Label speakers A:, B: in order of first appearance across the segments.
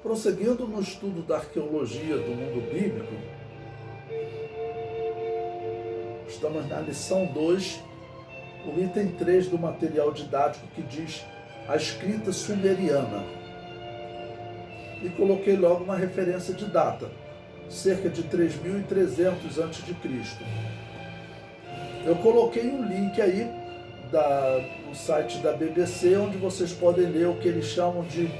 A: Prosseguindo no estudo da arqueologia do mundo bíblico, estamos na lição 2, o item 3 do material didático que diz a escrita sumeriana. E coloquei logo uma referência de data, cerca de 3.300 a.C. Eu coloquei um link aí no site da BBC, onde vocês podem ler o que eles chamam de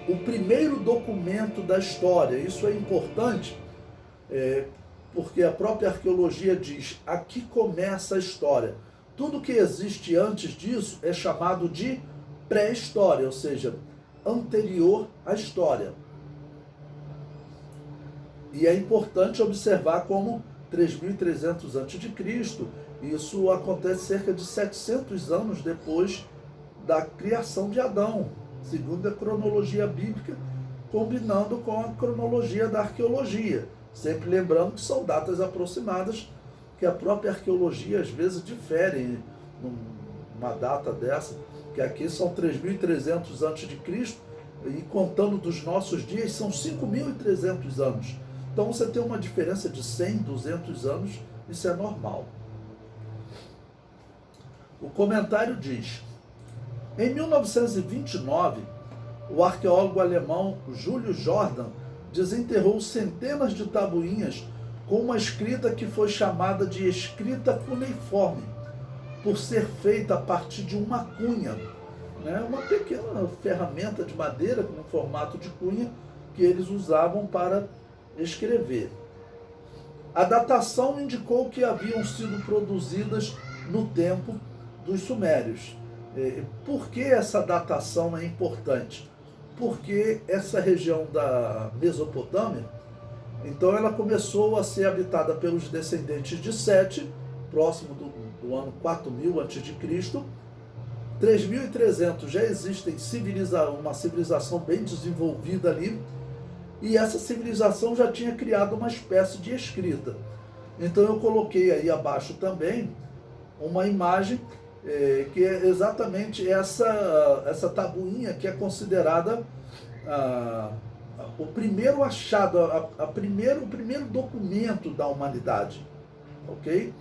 A: o primeiro documento da história. Isso é importante, porque a própria arqueologia diz, aqui começa a história. Tudo que existe antes disso é chamado de pré-história, ou seja, anterior à história. E é importante observar como 3.300 a.C., isso acontece cerca de 700 anos depois da criação de Adão, segundo a cronologia bíblica, combinando com a cronologia da arqueologia. Sempre lembrando que são datas aproximadas, que a própria arqueologia às vezes difere numa data dessa, que aqui são 3.300 a.C., e contando dos nossos dias são 5.300 anos. Então você tem uma diferença de 100, 200 anos, isso é normal. O comentário diz, em 1929, o arqueólogo alemão Júlio Jordan desenterrou centenas de tabuinhas com uma escrita que foi chamada de escrita cuneiforme, por ser feita a partir de uma cunha, uma pequena ferramenta de madeira no formato de cunha que eles usavam para escrever. A datação indicou que haviam sido produzidas no tempo dos sumérios. Por que essa datação é importante? Porque essa região da Mesopotâmia, então ela começou a ser habitada pelos descendentes de Sete, próximo do ano 4000 a.C. 3.300 já existe uma civilização bem desenvolvida ali, e essa civilização já tinha criado uma espécie de escrita. Então eu coloquei aí abaixo também uma imagem que é exatamente essa tabuinha que é considerada o primeiro achado, o primeiro documento da humanidade, ok?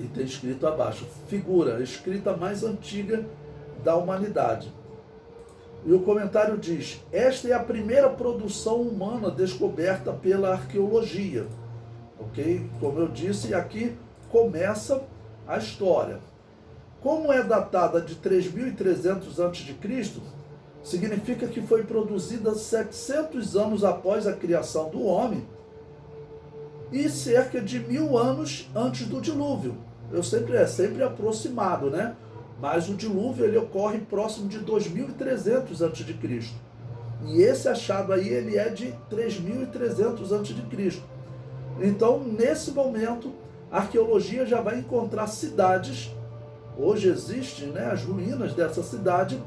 A: E tem escrito abaixo, figura, a escrita mais antiga da humanidade. E o comentário diz, esta é a primeira produção humana descoberta pela arqueologia, ok? Como eu disse, aqui começa a história. Como é datada de 3.300 a.C., significa que foi produzida 700 anos após a criação do homem e cerca de 1000 anos antes do dilúvio. É sempre aproximado, né? Mas o dilúvio ele ocorre próximo de 2.300 a.C. E esse achado aí ele é de 3.300 a.C. Então, nesse momento, a arqueologia já vai encontrar cidades. Hoje existem as ruínas dessa cidade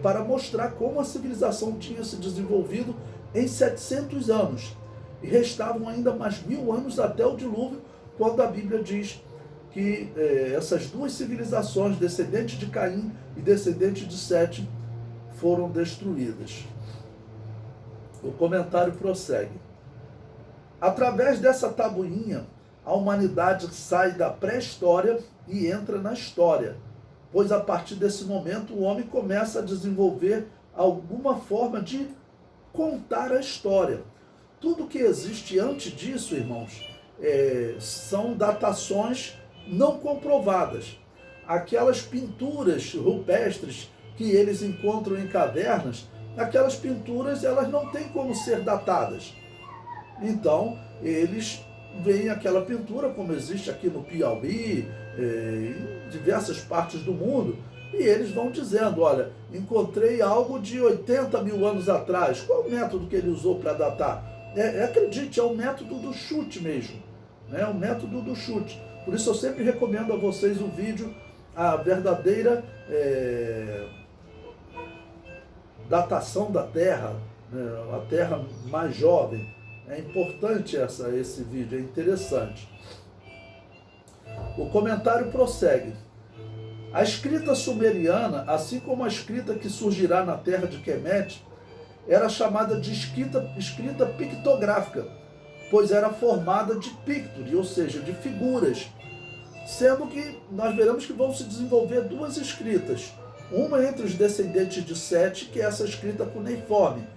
A: para mostrar como a civilização tinha se desenvolvido em 700 anos. E restavam ainda mais 1000 anos até o dilúvio, quando a Bíblia diz que essas duas civilizações, descendentes de Caim e descendentes de Sete, foram destruídas. O comentário prossegue. Através dessa tabuinha, a humanidade sai da pré-história e entra na história, pois a partir desse momento o homem começa a desenvolver alguma forma de contar a história. Tudo que existe antes disso, irmãos, são datações não comprovadas. Aquelas pinturas rupestres que eles encontram em cavernas, aquelas pinturas elas não têm como ser datadas. Então, eles veem aquela pintura, como existe aqui no Piauí, em diversas partes do mundo, e eles vão dizendo, olha, encontrei algo de 80 mil anos atrás. Qual o método que ele usou para datar? Acredite, é o método do chute mesmo. O método do chute. Por isso eu sempre recomendo a vocês o vídeo, a verdadeira datação da Terra, a Terra mais jovem. É importante esse vídeo, é interessante. O comentário prossegue. A escrita sumeriana, assim como a escrita que surgirá na terra de Kemet, era chamada de escrita pictográfica, pois era formada de picturi, ou seja, de figuras, sendo que nós veremos que vão se desenvolver duas escritas, uma entre os descendentes de Sete, que é essa escrita cuneiforme,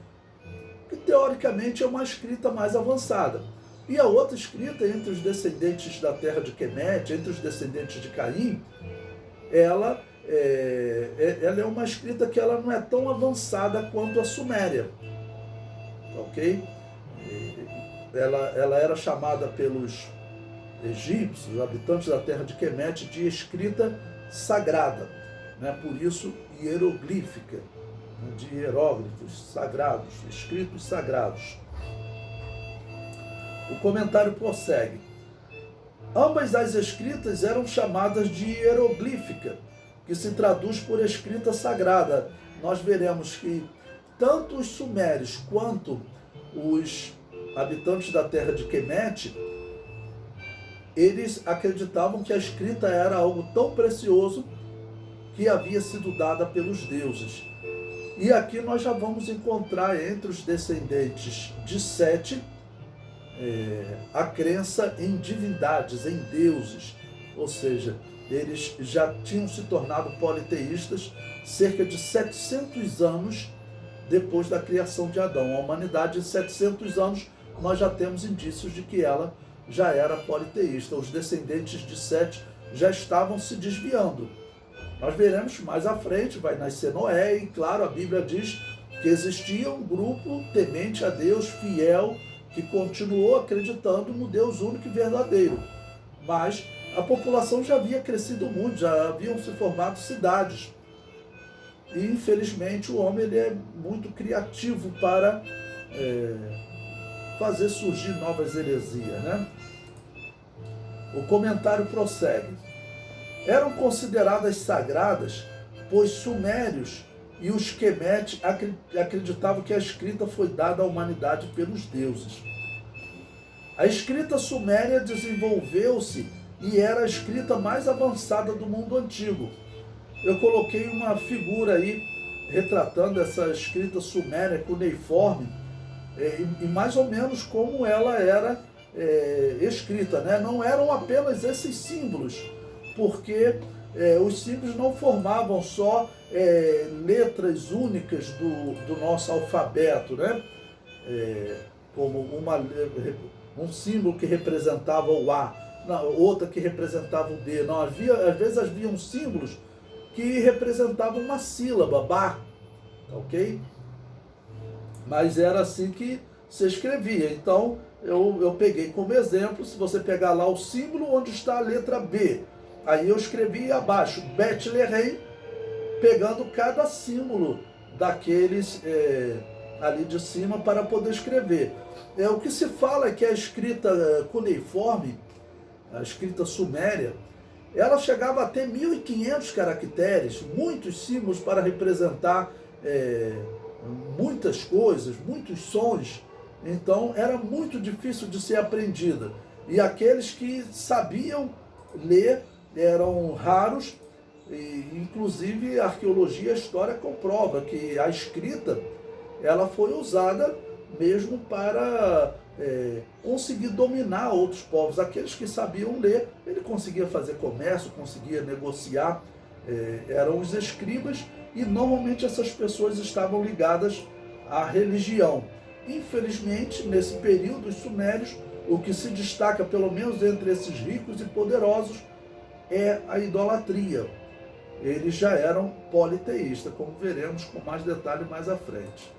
A: que teoricamente é uma escrita mais avançada, e a outra escrita entre os descendentes da terra de Quemete, entre os descendentes de Caim, ela é uma escrita que ela não é tão avançada quanto a Suméria, ok? Ela era chamada pelos egípcios, os habitantes da terra de Quemete, de escrita sagrada, né? Por isso hieroglífica, né? De hieróglifos sagrados, escritos sagrados. O comentário prossegue. Ambas as escritas eram chamadas de hieroglífica, que se traduz por escrita sagrada. Nós veremos que tanto os sumérios quanto os habitantes da terra de Quemete, eles acreditavam que a escrita era algo tão precioso que havia sido dada pelos deuses. E aqui nós já vamos encontrar entre os descendentes de Sete a crença em divindades, em deuses, ou seja, eles já tinham se tornado politeístas cerca de 700 anos depois da criação de Adão. A humanidade, em 700 anos, nós já temos indícios de que ela já era politeísta. Os descendentes de Sete já estavam se desviando. Nós veremos mais à frente, vai nascer Noé, e claro, a Bíblia diz que existia um grupo temente a Deus, fiel, que continuou acreditando no Deus único e verdadeiro. Mas a população já havia crescido muito, já haviam se formado cidades. E infelizmente o homem ele é muito criativo para fazer surgir novas heresias, né? O comentário prossegue. Eram consideradas sagradas, pois sumérios e os Quemete acreditavam que a escrita foi dada à humanidade pelos deuses. A escrita suméria desenvolveu-se e era a escrita mais avançada do mundo antigo. Eu coloquei uma figura aí retratando essa escrita suméria cuneiforme e mais ou menos como ela era escrita, né? Não eram apenas esses símbolos, porque os símbolos não formavam só letras únicas do nosso alfabeto, né? Como um símbolo que representava o A, outra que representava o D. Não, às vezes haviam símbolos que representavam uma sílaba, Ba, ok? Mas era assim que se escrevia. Então, eu peguei como exemplo, se você pegar lá o símbolo onde está a letra B, aí eu escrevi abaixo, Betlehem, pegando cada símbolo daqueles ali de cima para poder escrever. O que se fala é que a escrita cuneiforme, a escrita suméria, ela chegava a ter 1.500 caracteres, muitos símbolos para representar muitas coisas, muitos sons. Então era muito difícil de ser aprendida. E aqueles que sabiam ler eram raros, e inclusive a arqueologia e a história comprova que a escrita ela foi usada mesmo para conseguir dominar outros povos. Aqueles que sabiam ler, ele conseguia fazer comércio, conseguia negociar, eram os escribas, e normalmente essas pessoas estavam ligadas à religião. Infelizmente, nesse período, os sumérios, o que se destaca, pelo menos entre esses ricos e poderosos, é a idolatria. Eles já eram politeístas, como veremos com mais detalhe mais à frente.